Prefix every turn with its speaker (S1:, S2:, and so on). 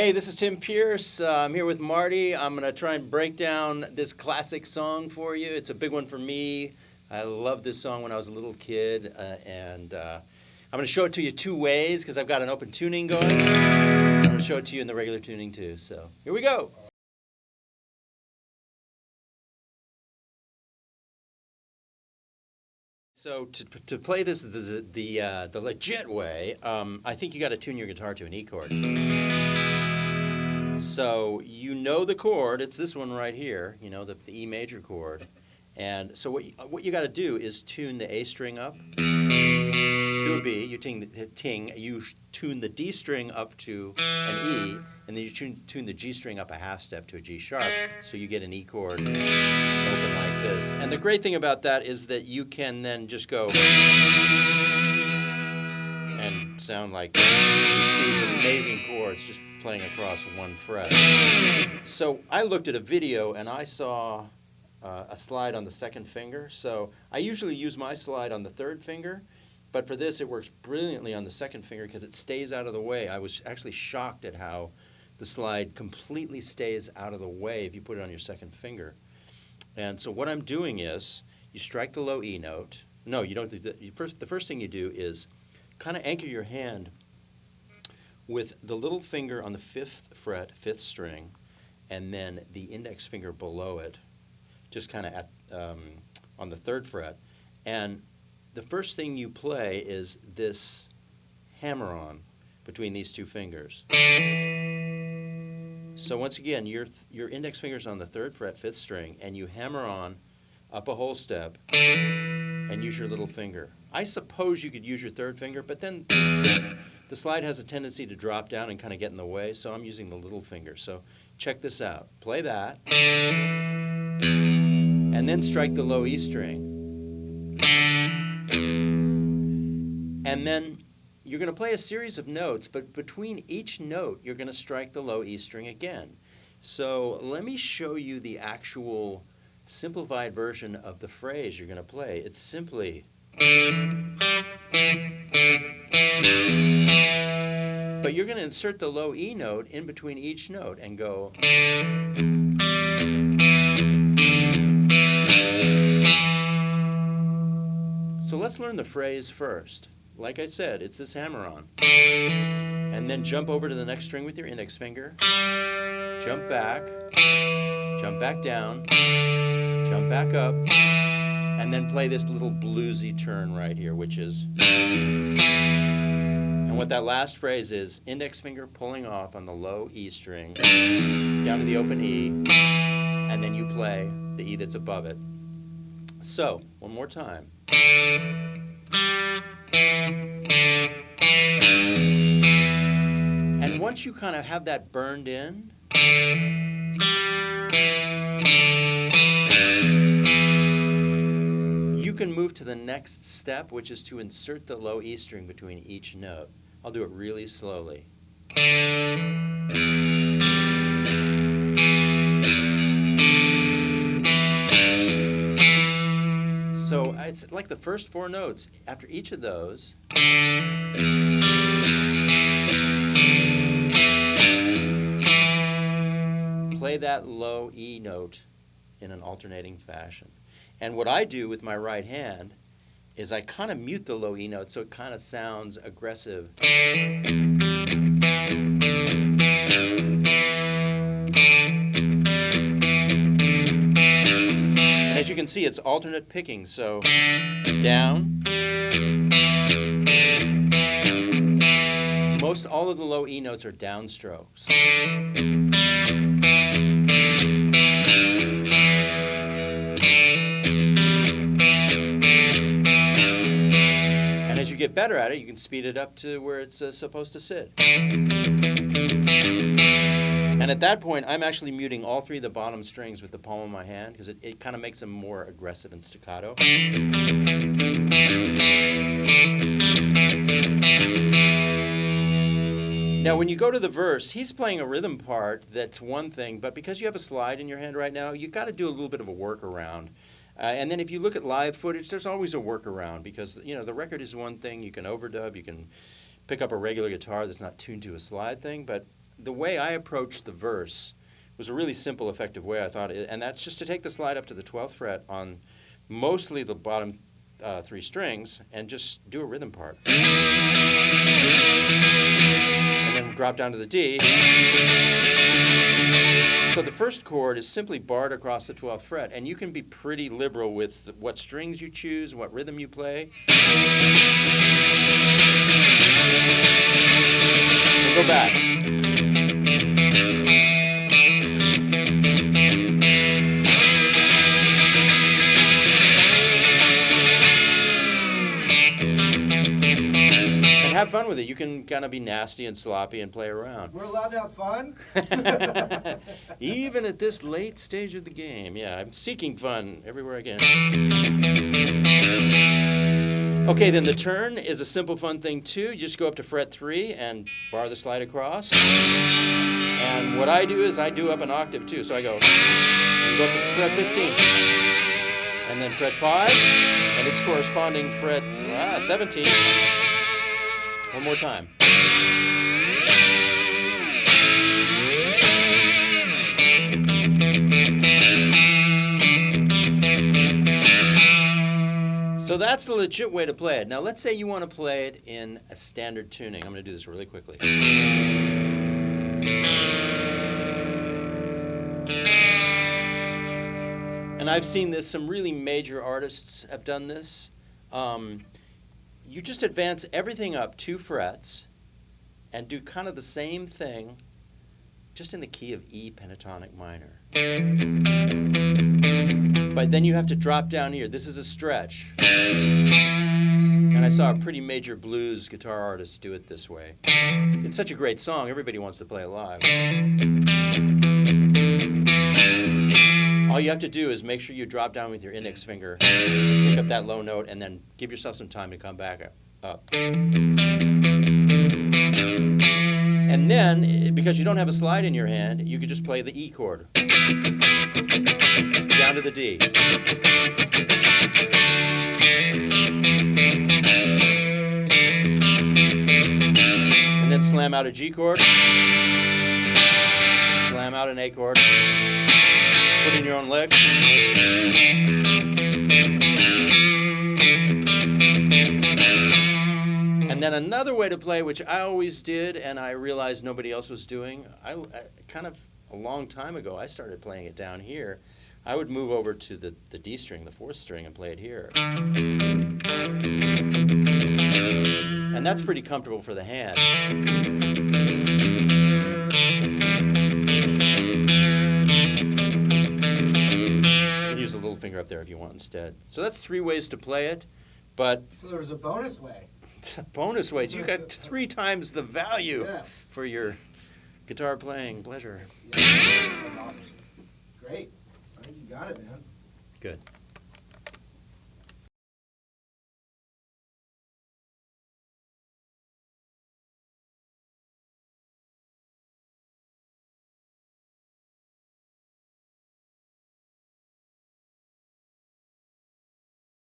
S1: Hey, this is Tim Pierce. I'm here with Marty. I'm going to try and break down this classic song for you. It's a big one for me. I loved this song when I was a little kid, and I'm going to show it to you two ways because I've got an open tuning going. I'm going to show it to you in the regular tuning too. So here we go. So to play this the legit way, I think you got to tune your guitar to an E chord. So you know the chord, it's this one right here, you know, the E major chord. And so what you got to do is tune the A string up to a B, you tune the D string up to an E, and then you tune the G string up a half step to a G sharp, so you get an E chord open like this. And the great thing about that is that you can then just go and sound like these amazing chords just playing across one fret. So I looked at a video and I saw a slide on the second finger. So I usually use my slide on the third finger, but for this it works brilliantly on the second finger because it stays out of the way. I was actually shocked at how the slide completely stays out of the way if you put it on your second finger. And so what I'm doing is you strike the low E note. No, you don't do that. The first thing you do is kind of anchor your hand with the little finger on the 5th fret, 5th string, and then the index finger below it, just kind of at on the 3rd fret. And the first thing you play is this hammer-on between these two fingers. So once again, your index finger's on the 3rd fret, 5th string, and you hammer on up a whole step and use your little finger. I suppose you could use your 3rd finger, but then the slide has a tendency to drop down and kind of get in the way, so I'm using the little finger. So check this out. Play that, and then strike the low E string. And then you're going to play a series of notes, but between each note, you're going to strike the low E string again. So let me show you the actual simplified version of the phrase you're going to play. It's simply... But you're going to insert the low E note in between each note and go... So let's learn the phrase first. Like I said, it's this hammer-on. And then jump over to the next string with your index finger. Jump back down, jump back up, and then play this little bluesy turn right here, which is... And what that last phrase is, index finger pulling off on the low E string, down to the open E, and then you play the E that's above it. So, one more time. And once you kind of have that burned in, you can move to the next step, which is to insert the low E string between each note. I'll do it really slowly. So it's like the first 4 notes. After each of those, play that low E note in an alternating fashion. And what I do with my right hand is I kind of mute the low E note so it kind of sounds aggressive. And as you can see, it's alternate picking, so down. Most all of the low E notes are downstrokes. As you get better at it, you can speed it up to where it's supposed to sit. And at that point, I'm actually muting all 3 of the bottom strings with the palm of my hand because it kind of makes them more aggressive and staccato. Now, when you go to the verse, he's playing a rhythm part that's one thing, but because you have a slide in your hand right now, you've got to do a little bit of a workaround. And then if you look at live footage, there's always a workaround because, you know, the record is one thing. You can overdub. You can pick up a regular guitar that's not tuned to a slide thing. But the way I approached the verse was a really simple, effective way, I thought, and that's just to take the slide up to the 12th fret on mostly the bottom 3 strings and just do a rhythm part. And then drop down to the D. So the first chord is simply barred across the 12th fret, and you can be pretty liberal with what strings you choose, what rhythm you play. We'll go back. Have fun with it. You can kind of be nasty and sloppy and play around.
S2: We're allowed to have fun?
S1: Even at this late stage of the game. Yeah, I'm seeking fun everywhere I can. Okay, then the turn is a simple fun thing too. You just go up to fret 3 and bar the slide across. And what I do is I do up an octave too. So I go up to fret 15. And then fret 5, and its corresponding fret 17. One more time. So that's the legit way to play it. Now let's say you want to play it in a standard tuning. I'm going to do this really quickly. And I've seen this, some really major artists have done this. You just advance everything up 2 frets and do kind of the same thing, just in the key of E pentatonic minor. But then you have to drop down here. This is a stretch. And I saw a pretty major blues guitar artist do it this way. It's such a great song. Everybody wants to play it live. All you have to do is make sure you drop down with your index finger, pick up that low note, and then give yourself some time to come back up. And then, because you don't have a slide in your hand, you could just play the E chord down to the D. And then slam out a G chord, slam out an A chord. Put in your own lick. And then another way to play, which I always did, and I realized nobody else was doing, I kind of a long time ago, I started playing it down here. I would move over to the D string, the 4th string, and play it here. And that's pretty comfortable for the hand. Use the little finger up there if you want instead. So that's 3 ways to play it, but...
S2: So there's a bonus way.
S1: Bonus ways. You got 3 times the value for your guitar playing pleasure.
S2: Yeah. Awesome. Great. I think you got it, man.
S1: Good.